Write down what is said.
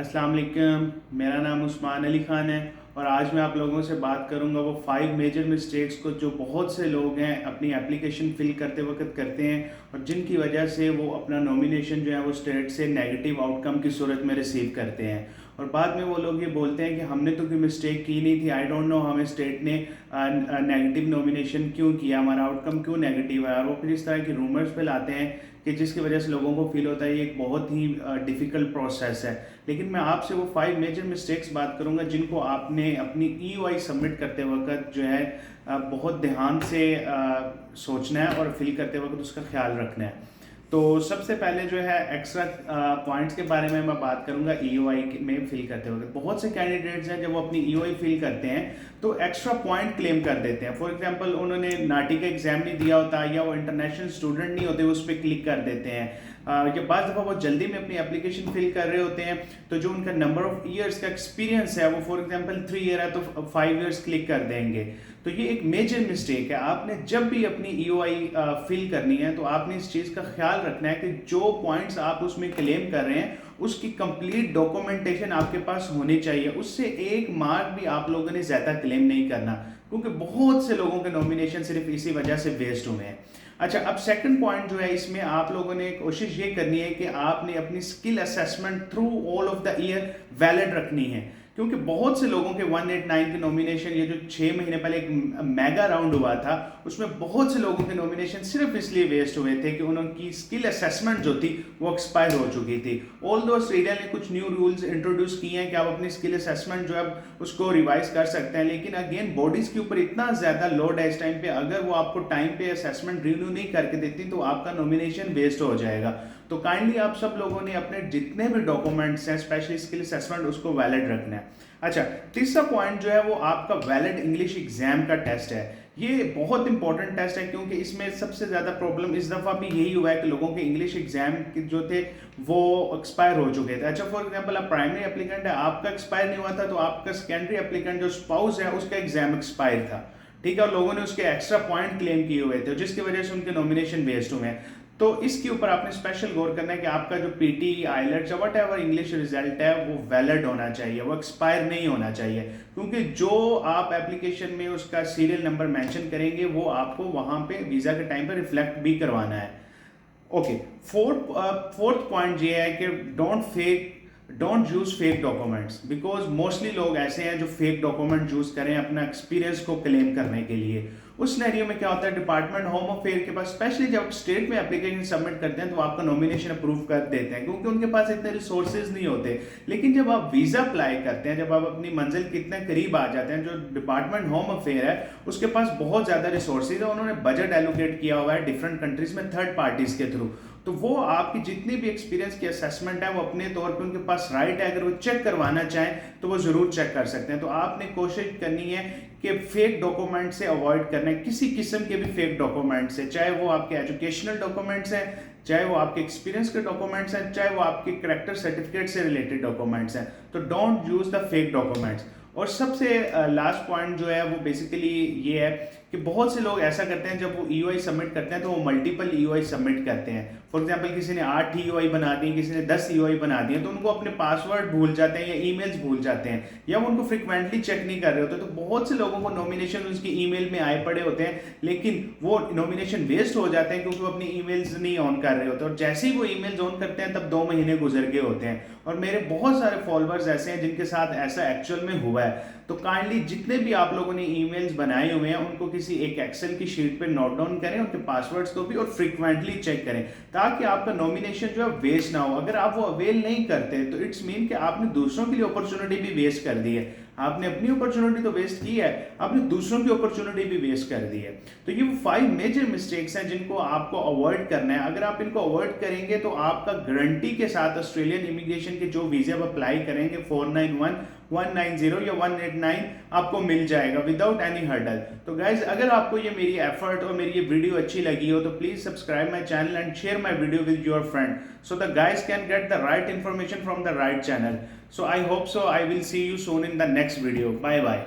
अस्सलाम वालेकुम। मेरा नाम उस्मान अली ख़ान है और आज मैं आप लोगों से बात करूंगा वो 5 मेजर मिस्टेक्स को जो बहुत से लोग हैं अपनी एप्लीकेशन फिल करते वक्त करते हैं और जिनकी वजह से वो अपना नॉमिनेशन जो है वो स्टेट से नेगेटिव आउटकम की सूरत में रिसीव करते हैं। और बाद में वो लोग ये बोलते हैं कि हमने तो कोई मिस्टेक की नहीं थी, आई डोंट नो हमें स्टेट ने नेगेटिव नॉमिनेशन क्यों किया, हमारा आउटकम क्यों नेगेटिव है। और वो फिर इस तरह की रूमर्स फैलाते हैं कि जिसकी वजह से लोगों को फील होता है ये एक बहुत ही डिफ़िकल्ट प्रोसेस है। लेकिन मैं आपसे वो 5 मेजर मिस्टेक्स बात करूंगा जिनको आपने अपनी EY सबमिट करते वक्त जो है बहुत ध्यान से सोचना है और फिल करते वक्त उसका ख्याल रखना है। तो सबसे पहले जो है एक्स्ट्रा पॉइंट्स के बारे में मैं बात करूंगा EY में फिल करते वक्त। बहुत से कैंडिडेट्स हैं जब वो अपनी EY फिल करते हैं तो एक्स्ट्रा पॉइंट क्लेम कर देते हैं। फॉर एग्जांपल उन्होंने नाटी का एग्जाम नहीं दिया होता या वो इंटरनेशनल स्टूडेंट नहीं होते, उस पर क्लिक कर देते हैं। या बाज़ दफ़ा वो जल्दी में अपनी एप्लीकेशन फिल कर रहे होते हैं तो जो उनका नंबर ऑफ ईयर्स का एक्सपीरियंस है वो फॉर एग्जांपल 3 ईयर है तो 5 ईयर्स क्लिक कर देंगे। तो ये एक मेजर मिस्टेक है। आपने जब भी अपनी EY फिल करनी है तो आपने इस चीज़ का ख्याल रखना है कि जो पॉइंट्स आप उसमें क्लेम कर रहे हैं उसकी कंप्लीट डॉक्यूमेंटेशन आपके पास होनी चाहिए। उससे एक मार्क भी आप लोगों ने ज़्यादा क्लेम नहीं करना, क्योंकि बहुत से लोगों के नॉमिनेशन सिर्फ इसी वजह से वेस्ट हुए हैं। अच्छा, अब सेकंड पॉइंट जो है इसमें आप लोगों ने कोशिश ये करनी है कि आपने अपनी skill assessment through all of the year valid रखनी है, क्योंकि बहुत से लोगों के 189 के नॉमिनेशन ये जो 6 महीने पहले एक मेगा राउंड हुआ था उसमें बहुत से लोगों के नॉमिनेशन सिर्फ इसलिए वेस्ट हुए थे कि उनकी स्किल असेसमेंट जो थी वो एक्सपायर हो चुकी थी। ऑल दो ऑस्ट्रेलिया ने कुछ न्यू रूल्स इंट्रोड्यूस किए हैं कि आप अपनी स्किल असेसमेंट जो है उसको रिवाइज कर सकते हैं, लेकिन अगेन बॉडीज के ऊपर इतना ज़्यादा लोड है इस टाइम पे, अगर वो आपको टाइम पे असेसमेंट रिन्यू नहीं करके देती तो आपका नॉमिनेशन वेस्ट हो जाएगा। तो काइंडली आप सब लोगों ने अपने जितने भी डॉक्यूमेंट्स हैं स्पेशली स्किल असेसमेंट उसको वैलिड रखना है। अच्छा, तीसरा पॉइंट जो है वो आपका वैलिड इंग्लिश एग्जाम का टेस्ट है। ये बहुत इंपॉर्टेंट टेस्ट है क्योंकि इसमें सबसे ज़्यादा प्रॉब्लम इस दफ़ा भी यही हुआ है कि लोगों के इंग्लिश एग्जाम जो थे वो एक्सपायर हो चुके थे। अच्छा, फॉर एग्जांपल आप प्राइमरी एप्लीकेंट है, आपका एक्सपायर नहीं हुआ था तो आपका सेकेंडरी एप्लीकेंट जो स्पाउस है उसका एग्जाम एक्सपायर था, ठीक है, और लोगों ने उसके एक्स्ट्रा पॉइंट क्लेम किए हुए थे जिसकी वजह से उनके नॉमिनेशन वेस्ट हुए हैं। तो इसके ऊपर आपने स्पेशल गौर करना है कि आपका जो PT, आइलेट्स या वट एवर इंग्लिश रिजल्ट है वो वैलिड होना चाहिए, वो एक्सपायर नहीं होना चाहिए, क्योंकि जो आप एप्लीकेशन में उसका सीरियल नंबर मेंशन करेंगे वो आपको वहां पे वीज़ा के टाइम पे रिफ्लेक्ट भी करवाना है। ओके, फोर्थ पॉइंट ये है कि don't use fake documents, because mostly लोग ऐसे हैं जो फेक डॉक्यूमेंट यूज करें अपना एक्सपीरियंस को क्लेम करने के लिए। उस सिनेरियो में क्या होता है, डिपार्टमेंट होम अफेयर के पास स्पेशली जब स्टेट में एप्लीकेशन सबमिट करते हैं तो आपका नॉमिनेशन अप्रूव कर देते हैं क्योंकि उनके पास इतने रिसोर्सेज नहीं होते। लेकिन जब आप वीजा अप्लाई करते हैं, जब आप अपनी मंजिल के इतने करीब आ जाते हैं, जो डिपार्टमेंट होम अफेयर है उसके पास बहुत ज्यादा रिसोर्सेज है, उन्होंने बजट एलोकेट किया हुआ है डिफरेंट कंट्रीज में थर्ड पार्टीज के थ्रू, तो वो आपकी जितनी भी एक्सपीरियंस की असेसमेंट है वो अपने तौर पे उनके पास राइट है, अगर वो चेक करवाना चाहें तो वो जरूर चेक कर सकते हैं। तो आपने कोशिश करनी है कि फेक डॉक्यूमेंट से अवॉइड करना है, किसी किस्म के भी फेक डॉक्यूमेंट से, चाहे वो आपके एजुकेशनल डॉक्यूमेंट्स हैं, चाहे वो आपके एक्सपीरियंस के डॉक्यूमेंट्स हैं, चाहे वो आपके करेक्टर सर्टिफिकेट से रिलेटेड डॉक्यूमेंट्स हैं। तो don't use the fake documents. और सबसे लास्ट पॉइंट जो है वो बेसिकली ये है कि बहुत से लोग ऐसा करते हैं जब वो EY सबमिट करते हैं तो वो मल्टीपल EY सबमिट करते हैं। फॉर एग्जांपल किसी ने 8 EY बना दी, किसी ने 10 EY बना दिए, तो उनको अपने पासवर्ड भूल जाते हैं या ईमेल्स भूल जाते हैं या वो उनको फ्रिक्वेंटली चेक नहीं कर रहे होते। तो बहुत से लोगों को नॉमिनेशन उसकी ईमेल में आए पड़े होते हैं लेकिन वो नॉमिनेशन वेस्ट हो जाते हैं क्योंकि वो अपनी ईमेल्स नहीं ऑन कर रहे होते, और जैसे ही वो ईमेल्स ऑन करते हैं तब 2 महीने गुजर गए होते हैं। और मेरे बहुत सारे फॉलोअर्स ऐसे हैं जिनके साथ ऐसा एक्चुअल में हुआ है। तो काइंडली जितने भी आप लोगों ने ईमेल्स बनाए हुए हैं उनको किसी एक एक्सेल की शीट पे नोट डाउन करें, उनके पासवर्ड्स को भी, और फ्रीक्वेंटली चेक करें ताकि आपका नॉमिनेशन जो है वेस्ट ना हो। अगर आप वो अवेल नहीं करते तो इट्स मीन कि आपने दूसरों के लिए अपॉर्चुनिटी भी वेस्ट कर दी है। आपने अपनी अपॉर्चुनिटी तो वेस्ट की है, आपने दूसरों की अपॉर्चुनिटी भी वेस्ट कर दी है। तो ये वो 5 मेजर मिस्टेक्स हैं जिनको आपको अवॉइड करना है। अगर आप इनको अवॉइड करेंगे तो आपका गारंटी के साथ ऑस्ट्रेलियन इमिग्रेशन के जो वीजा आप अप्लाई करेंगे 491, 190 या 189 आपको मिल जाएगा विदाउट एनी हर्डल। तो गाइज, अगर आपको ये मेरी एफर्ट और मेरी ये वीडियो अच्छी लगी हो तो please subscribe my channel and share my video with your friend so the guys can get the right information from the right channel. So I hope so I will see you soon in the next video. Bye bye.